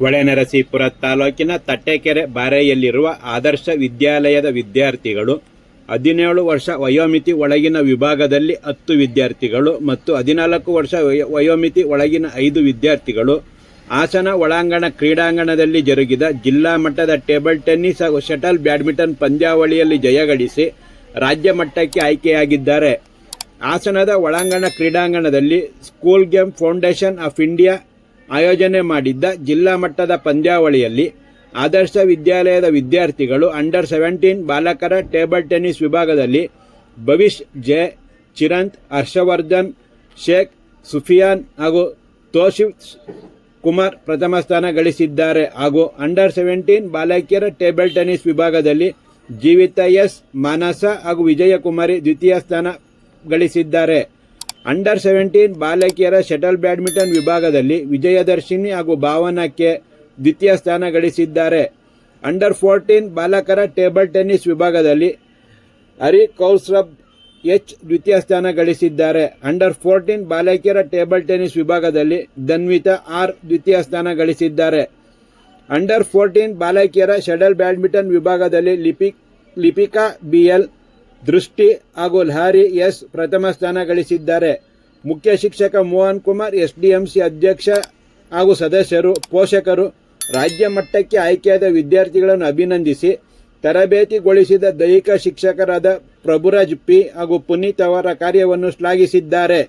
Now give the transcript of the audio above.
ಹೊಳೆನರಸೀಪುರ ತಾಲೂಕಿನ ತಟ್ಟೆಕೆರೆ ಬಾರೆಯಲ್ಲಿರುವ ಆದರ್ಶ ವಿದ್ಯಾಲಯದ ವಿದ್ಯಾರ್ಥಿಗಳು 17 ವರ್ಷ ವಯೋಮಿತಿ ಒಳಗಿನ ವಿಭಾಗದಲ್ಲಿ 10 ವಿದ್ಯಾರ್ಥಿಗಳು ಮತ್ತು 14 ವರ್ಷ ವಯೋಮಿತಿ ಒಳಗಿನ 5 ವಿದ್ಯಾರ್ಥಿಗಳು ಹಾಸನ ಒಳಾಂಗಣ ಕ್ರೀಡಾಂಗಣದಲ್ಲಿ ಜರುಗಿದ ಜಿಲ್ಲಾ ಮಟ್ಟದ ಟೇಬಲ್ ಟೆನ್ನಿಸ್ ಹಾಗೂ ಶಟಲ್ ಬ್ಯಾಡ್ಮಿಂಟನ್ ಪಂದ್ಯಾವಳಿಯಲ್ಲಿ ಜಯಗಳಿಸಿ ರಾಜ್ಯ ಮಟ್ಟಕ್ಕೆ ಆಯ್ಕೆಯಾಗಿದ್ದಾರೆ. ಹಾಸನದ ಒಳಾಂಗಣ ಕ್ರೀಡಾಂಗಣದಲ್ಲಿ school game foundation of India ಆಯೋಜನೆ ಮಾಡಿದ್ದ ಜಿಲ್ಲಾ ಮಟ್ಟದ ಪಂದ್ಯಾವಳಿಯಲ್ಲಿ ಆದರ್ಶ ವಿದ್ಯಾಲಯದ ವಿದ್ಯಾರ್ಥಿಗಳು ಅಂಡರ್-17 ಬಾಲಕರ ಟೇಬಲ್ ಟೆನ್ನಿಸ್ ವಿಭಾಗದಲ್ಲಿ ಭವಿಷ್ ಜೆ, ಚಿರಂತ್, ಹರ್ಷವರ್ಧನ್, ಶೇಖ್, ಸುಫಿಯಾನ್ ಹಾಗೂ ತೋಷಿಫ್ ಕುಮಾರ್ ಪ್ರಥಮ ಸ್ಥಾನ ಗಳಿಸಿದ್ದಾರೆ. ಹಾಗೂ ಅಂಡರ್-17 ಬಾಲಕಿಯರ ಟೇಬಲ್ ಟೆನ್ನಿಸ್ ವಿಭಾಗದಲ್ಲಿ ಜೀವಿತಾ ಎಸ್, ಮಾನಸ ಹಾಗೂ ವಿಜಯಕುಮಾರಿ ದ್ವಿತೀಯ ಸ್ಥಾನ ಗಳಿಸಿದ್ದಾರೆ. ಅಂಡರ್-17 ಬಾಲಕಿಯರ ಶಟಲ್ ಬ್ಯಾಡ್ಮಿಂಟನ್ ವಿಭಾಗದಲ್ಲಿ ವಿಜಯದರ್ಶಿನಿ ಹಾಗೂ ಭಾವನಾ ಕೆ ದ್ವಿತೀಯ ಸ್ಥಾನ ಗಳಿಸಿದ್ದಾರೆ. ಅಂಡರ್-14 ಬಾಲಕರ ಟೇಬಲ್ ಟೆನ್ನಿಸ್ ವಿಭಾಗದಲ್ಲಿ ಹರಿ ಕೌಸ್ರಬ್ ಎಚ್ ದ್ವಿತೀಯ ಸ್ಥಾನ ಗಳಿಸಿದ್ದಾರೆ. ಅಂಡರ್-14 ಬಾಲಕಿಯರ ಟೇಬಲ್ ಟೆನ್ನಿಸ್ ವಿಭಾಗದಲ್ಲಿ ಧನ್ವಿತಾ ಆರ್ ದ್ವಿತೀಯ ಸ್ಥಾನ ಗಳಿಸಿದ್ದಾರೆ. ಅಂಡರ್-14 ಬಾಲಕಿಯರ ಶಟಲ್ ಬ್ಯಾಡ್ಮಿಂಟನ್ ವಿಭಾಗದಲ್ಲಿ ಲಿಪಿಕಾ ಬಿಎಲ್, ದೃಷ್ಟಿ ಹಾಗೂ ಲಹರಿ ಎಸ್ ಪ್ರಥಮ ಸ್ಥಾನ ಗಳಿಸಿದ್ದಾರೆ. ಮುಖ್ಯ ಶಿಕ್ಷಕ ಮೋಹನ್ ಕುಮಾರ್, ಎಸ್ಡಿಎಂಸಿ ಅಧ್ಯಕ್ಷ ಹಾಗೂ ಸದಸ್ಯರು, ಪೋಷಕರು ರಾಜ್ಯ ಮಟ್ಟಕ್ಕೆ ಆಯ್ಕೆಯಾದ ವಿದ್ಯಾರ್ಥಿಗಳನ್ನು ಅಭಿನಂದಿಸಿ ತರಬೇತಿಗೊಳಿಸಿದ ದೈಹಿಕ ಶಿಕ್ಷಕರಾದ ಪ್ರಭುರಾಜ್ ಪಿ ಹಾಗೂ ಪುನೀತ್ ಅವರ ಕಾರ್ಯವನ್ನು ಶ್ಲಾಘಿಸಿದ್ದಾರೆ.